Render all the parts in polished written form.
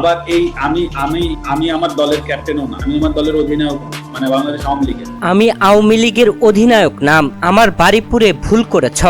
আবার এই আমি আমি আমি আমার দলের ক্যাপ্টেনও না, আমি আমার দলের অধিনায়ক, মানে বাংলাদেশ আওয়ামী লীগের। আমি আওয়ামী লীগের অধিনায়ক নাম, আমার বাড়িপুরে ভুল করেছ।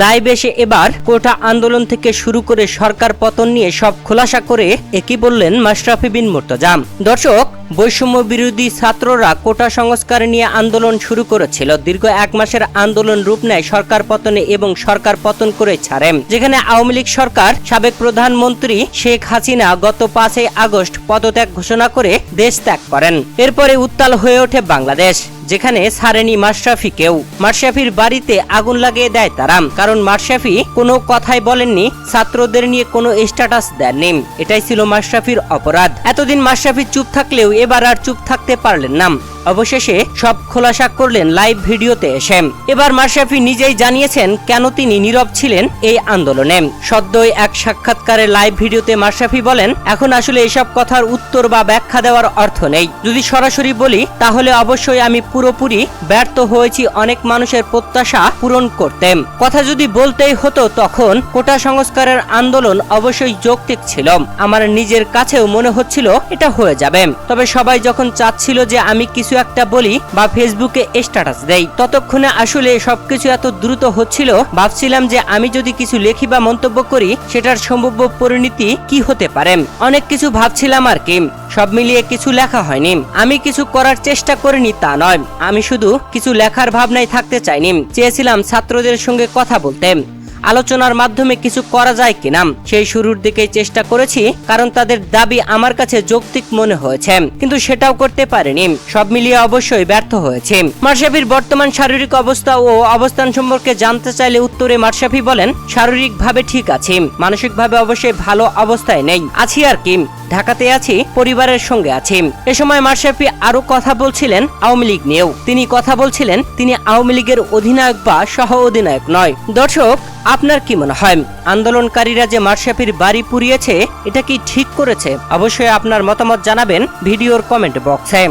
লাইভ এসে এবার কোটা আন্দোলন থেকে শুরু করে সরকার পতন নিয়ে সব খোলাসা করে একই বললেন মাশরাফি বিন মুর্তজা। দর্শক, বৈষম্য বিরোধী ছাত্ররা কোটা সংস্কার নিয়ে আন্দোলন শুরু করেছিল। দীর্ঘ 1 মাসের আন্দোলন রূপ নেয় সরকার পতনে এবং সরকার পতন করে ছাড়ে, যেখানে আওয়ামী লীগ সরকার সাবেক প্রধানমন্ত্রী শেখ হাসিনা গত 5 আগস্ট পদত্যাগ ঘোষণা করে দেশ ত্যাগ করেন। এরপরে উত্তাল হয়ে ওঠে বাংলাদেশ, যেখানে ছাড়েনি মাশরাফিকেও। মাশরাফির বাড়িতে আগুন লাগিয়ে দেয় তারা, কারণ মাশরাফি কোনো কথাই বলেননি, ছাত্রদের নিয়ে কোনো স্ট্যাটাস দেননি। এটাই ছিল মাশরাফির অপরাধ। এতদিন মাশরাফি চুপ থাকলেও এবার আর চুপ থাকতে পারলেন না। অবশেষে সব খোলাসা করলেন লাইভ ভিডিওতে এসে। এবার মাশরাফি নিজেই জানিয়েছেন কেন তিনি নীরব ছিলেন এই আন্দোলনে। সদ্যই এক সাক্ষাৎকারে লাইভ ভিডিওতে মাশরাফি বলেন, এখন আসলে এসব কথার উত্তর বা ব্যাখ্যা দেওয়ার অর্থ নেই। যদি সরাসরি বলি তাহলে অবশ্যই আমি পুরোপুরি ব্যর্থ হয়েছি অনেক মানুষের প্রত্যাশা পূরণ করতে। কথা যদি বলতেই হতো তখন কোটা সংস্কারের আন্দোলন অবশ্যই যৌক্তিক ছিল। আমার নিজের কাছেও মনে হচ্ছিল এটা হয়ে যাবে। তবে সবাই যখন চাচ্ছিল যে আমি কিছু একটা বলি বা ফেসবুকে স্ট্যাটাস দেই, ততক্ষণে আসলে সবকিছু এত দ্রুত হচ্ছিল, ভাবছিলাম যে আমি যদি কিছু লেখি বা মন্তব্য করি সেটার সম্ভাব্য পরিণতি কি হতে পারে। অনেক কিছু ভাবছিলাম আর কি, সব মিলিয়ে কিছু লেখা হয়নি। আমি কিছু করার চেষ্টা করিনি তা নয়, আমি শুধু কিছু লেখার ভাবনায় থাকতে চাইনি। চেয়েছিলাম ছাত্রদের সঙ্গে কথা বলতে, আলোচনার মাধ্যমে কিছু করা যায় কিনা। সেই শুরুর দিকেই চেষ্টা করেছি, কারণ তাদের দাবি আমার কাছে যৌক্তিক মনে হয়েছে, কিন্তু সেটাও করতে পারিনি। সব মিলিয়ে অবশ্যই ব্যর্থ হয়েছে। মাশরাফির বর্তমান শারীরিক অবস্থা ও অবস্থান সম্পর্কে জানতে চাইলে উত্তরে মাশরাফি বলেন, শারীরিকভাবে ঠিক আছি, মানসিকভাবে অবশ্যই ভালো অবস্থায় নেই, আছি আর কি, ঢাকাতে আছি, পরিবারের সঙ্গে আছি। এ সময় মাশরাফি আরো কথা বলছিলেন আওয়ামী লীগ নিয়েও। তিনি কথা বলছিলেন তিনি আওয়ামী লীগের অধিনায়ক বা সহ অধিনায়ক নয়। দর্শক, আপনার কি মনে হয় আন্দোলনকারীরা যে মাশরাফির বাড়ি পুড়িয়েছে এটা কি ঠিক করেছে? অবশ্যই আপনার মতামত জানাবেন ভিডিওর কমেন্ট বক্সে।